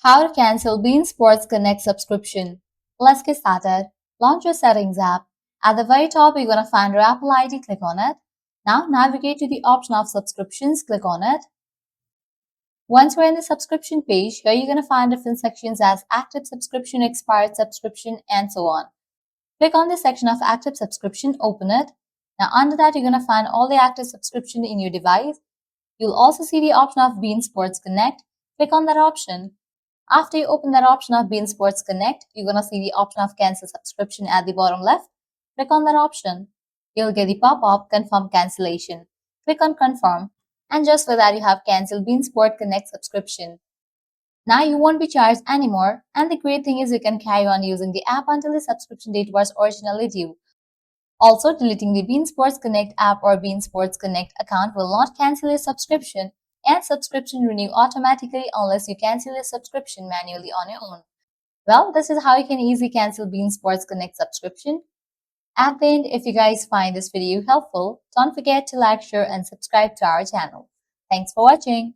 How to cancel beIN Sports Connect subscription. Let's get started. Launch your settings app. At the very top, you're going to find your Apple ID. Click on it. Now navigate to the option of subscriptions. Click on it. Once we're in the subscription page, here you're going to find different sections as active subscription, expired subscription, and so on. Click on the section of active subscription. Open it. Now under that, you're going to find all the active subscription in your device. You'll also see the option of beIN Sports Connect. Click on that option. After you open that option of beIN Sports Connect, you're going to see the option of cancel subscription at the bottom left. Click on that option. You'll get the pop-up confirm cancellation. Click on confirm, and just like that you have cancelled beIN Sport Connect subscription. Now you won't be charged anymore, and the great thing is you can carry on using the app until the subscription date was originally due. Also, deleting the beIN Sports Connect app or beIN Sports Connect account will not cancel your subscription, and subscription renew automatically unless you cancel your subscription manually on your own. Well, this is how you can easily cancel beIN Sports Connect subscription. At the end, if you guys find this video helpful, don't forget to like, share, and subscribe to our channel. Thanks for watching.